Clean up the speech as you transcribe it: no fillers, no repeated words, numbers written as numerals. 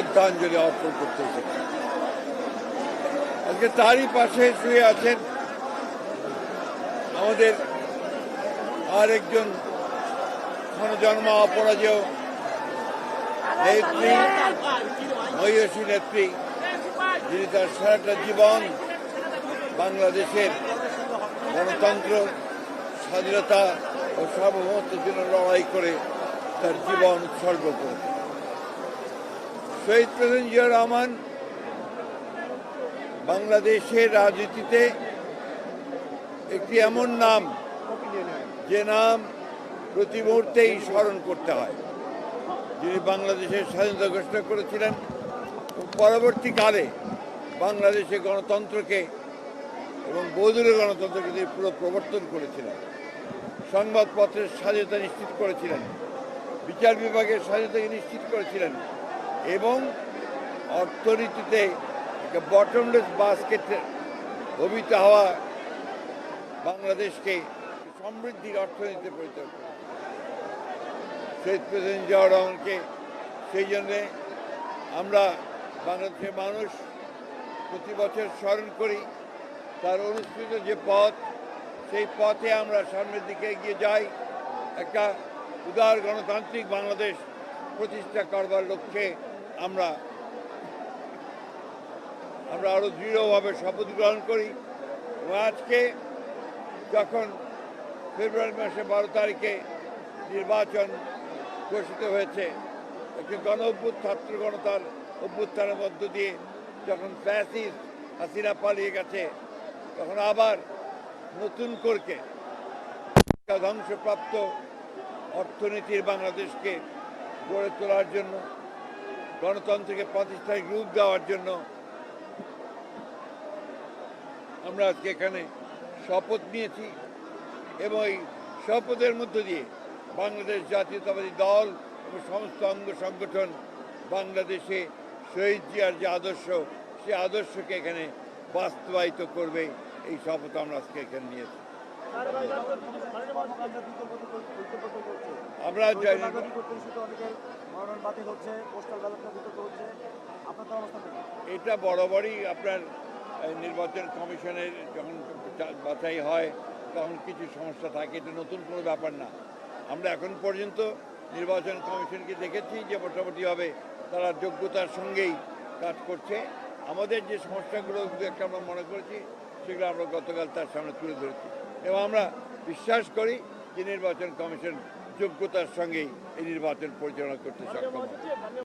শ্রদ্ধাঞ্জলি অর্পণ করতে এসেছি। আজকে তারই পাশে শুয়ে আছেন আমাদের আরেকজন জন্মা অপরাজেয় নেত্রী, মহিষী নেত্রী, যিনি তার সারাটা জীবন বাংলাদেশের গণতন্ত্র, স্বাধীনতা ও সার্বভৌমত্বের জন্য লড়াই করে তার জীবন উৎসর্গ করেছেন। শহীদ প্রেসিডেন্ট জিয়া রহমান বাংলাদেশের রাজনীতিতে একটি এমন নাম, যে নাম প্রতি মুহূর্তেই স্মরণ করতে হয়। যিনি বাংলাদেশের স্বাধীনতা ঘোষণা করেছিলেন, পরবর্তীকালে বাংলাদেশে গণতন্ত্রকে এবং বহুদলীয় গণতন্ত্রকে তিনি পুরো প্রবর্তন করেছিলেন। সংবাদপত্রের স্বাধীনতা নিশ্চিত করেছিলেন, বিচার বিভাগের স্বাধীনতাকে নিশ্চিত করেছিলেন এবং অর্থনীতিতে বটমলেস বাস্কেটে অভিত হওয়া বাংলাদেশকে সমৃদ্ধির অর্থনীতিতে পরিণত করেছে। শহীদ প্রেসিডেন্ট জিয়া রহমানকে সেই জন্যে আমরা বাংলাদেশের মানুষ প্রতি বছর স্মরণ করি। তার অনুসৃত যে পথ, সেই পথে আমরা সামনের দিকে এগিয়ে যাই। একটা উদার গণতান্ত্রিক বাংলাদেশ প্রতিষ্ঠা করবার লক্ষ্যে আমরা আরো দৃঢ়ভাবে শপথ গ্রহণ করি। এবং আজকে যখন ফেব্রুয়ারি মাসে 12 তারিখে নির্বাচন ঘোষিত হয়েছে, একটি ছাত্র গণতার অভ্যুত্থানের মধ্য দিয়ে যখন ফ্যাসিস্ট হাসিনা পালিয়ে গেছে, তখন আবার নতুন করে ধ্বংসপ্রাপ্ত অর্থনীতির বাংলাদেশকে গড়ে তোলার জন্য, গণতন্ত্রকে প্রাতিষ্ঠানিক রূপ দেওয়ার জন্য আমরা আজকে এখানে শপথ নিয়েছি। এবং এই শপথের মধ্য দিয়ে বাংলাদেশ জাতীয়তাবাদী দল এবং সমস্ত অঙ্গ সংগঠন বাংলাদেশে শহীদ জিয়ার যে আদর্শ, সে আদর্শকে এখানে বাস্তবায়িত করবে, এই শপথ আমরা আজকে এখানে নিয়েছি। আমরা এটা বরাবরই আপনার নির্বাচন কমিশনের যখন বাছাই হয় তখন কিছু সমস্যা থাকে, এটা নতুন কোনো ব্যাপার না। আমরা এখন পর্যন্ত নির্বাচন কমিশনকে দেখেছি যে মোটামুটিভাবে তারা যোগ্যতার সঙ্গেই কাজ করছে। আমাদের যে সমস্যাগুলো একটা আমরা মনে করেছি, সেগুলো আমরা গতকাল তার সামনে তুলে ধরেছি এবং আমরা বিশ্বাস করি যে নির্বাচন কমিশন যোগ্যতার সঙ্গেই এই নির্বাচন পরিচালনা করতে সক্ষম হবে।